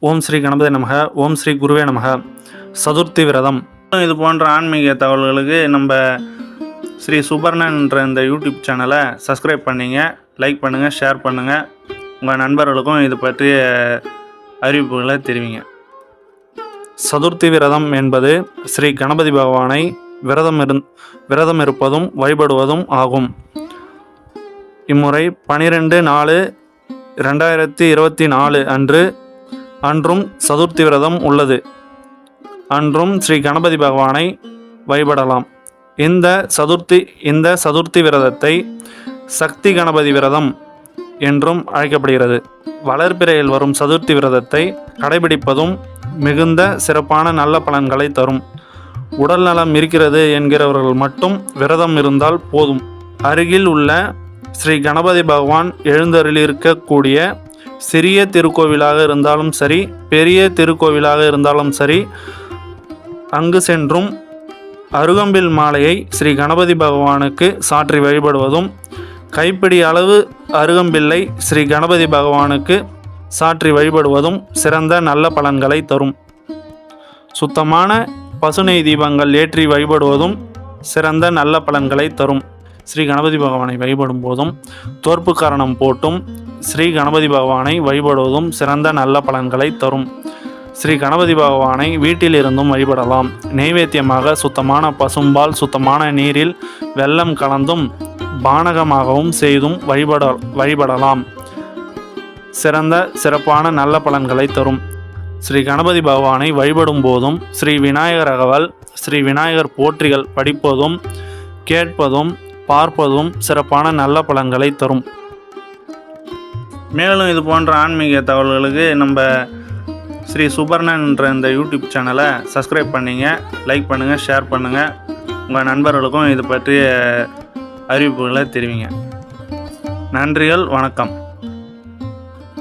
ஓம் ஸ்ரீ கணபதி நமக. ஓம் ஸ்ரீ குருவே நமக. சதுர்த்தி விரதம். இது போன்ற ஆன்மீக தகவல்களுக்கு நம்ம ஸ்ரீ சுபர்ணன்ற இந்த யூடியூப் சேனலை சப்ஸ்கிரைப் பண்ணிங்க, லைக் பண்ணுங்கள், ஷேர் பண்ணுங்கள். உங்கள் நண்பர்களுக்கும் இது பற்றிய அறிவிப்புகளை தெரிவிங்க. சதுர்த்தி விரதம் என்பது ஸ்ரீ கணபதி பகவானை விரதம் இருப்பதும் வழிபடுவதும் ஆகும். இம்முறை 12/4/2024 அன்றும் சதுர்த்தி விரதம் உள்ளது. அன்றும் ஸ்ரீ கணபதி பகவானை வழிபடலாம். இந்த சதுர்த்தி விரதத்தை சக்தி கணபதி விரதம் என்றும் அழைக்கப்படுகிறது. வளர்பிறையில் வரும் சதுர்த்தி விரதத்தை கடைபிடிப்பதும் மிகுந்த சிறப்பான நல்ல பலன்களை தரும். உடல் நலம் இருக்கிறது என்கிறவர்கள் மட்டும் விரதம் இருந்தால் போதும். அருகில் உள்ள ஸ்ரீ கணபதி பகவான் எழுந்தருளியிருக்கக்கூடிய சிறிய திருக்கோவிலாக இருந்தாலும் சரி, பெரிய திருக்கோவிலாக இருந்தாலும் சரி, அங்கு சென்றும் அருகம்பில் மாலையை ஸ்ரீ கணபதி பகவானுக்கு சாற்றி வழிபடுவதும், கைப்பிடி அளவு அருகம்பில்லை ஸ்ரீ கணபதி பகவானுக்கு சாற்றி வழிபடுவதும் சிறந்த நல்ல பலன்களை தரும். சுத்தமான பசுநெய் தீபங்கள் ஏற்றி வழிபடுவதும் சிறந்த நல்ல பலன்களை தரும். ஸ்ரீ கணபதி பகவானை வழிபடும் போதும் தோற்பு காரணம் போட்டும் ஸ்ரீ கணபதி பகவானை வழிபடுவதும் சிறந்த நல்ல பலன்களை தரும். ஸ்ரீ கணபதி பகவானை வீட்டில் இருந்தும் வழிபடலாம். நைவேத்தியமாக சுத்தமான பசும்பால் சுத்தமான நீரில் வெல்லம் கலந்தும் பானகமாகவும் செய்தும் வழிபடலாம். சிறப்பான நல்ல பலன்களை தரும். ஸ்ரீ கணபதி பகவானை வழிபடும் போதும் ஸ்ரீ விநாயகர் அகவல், ஸ்ரீ விநாயகர் போற்றிகள் படிப்பதும் கேட்பதும் பார்ப்பதும் சிறப்பான நல்ல பலன்களை தரும். மேலும் இது போன்ற ஆன்மீக தகவல்களுக்கு நம்ம ஸ்ரீ சுபர்ணன்ற இந்த யூடியூப் சேனலை சப்ஸ்கிரைப் பண்ணிங்க, லைக் பண்ணுங்கள், ஷேர் பண்ணுங்கள். உங்கள் நண்பர்களுக்கும் இது பற்றிய அறிவிப்புகளை தெரிவிங்க. நன்றிகள், வணக்கம்.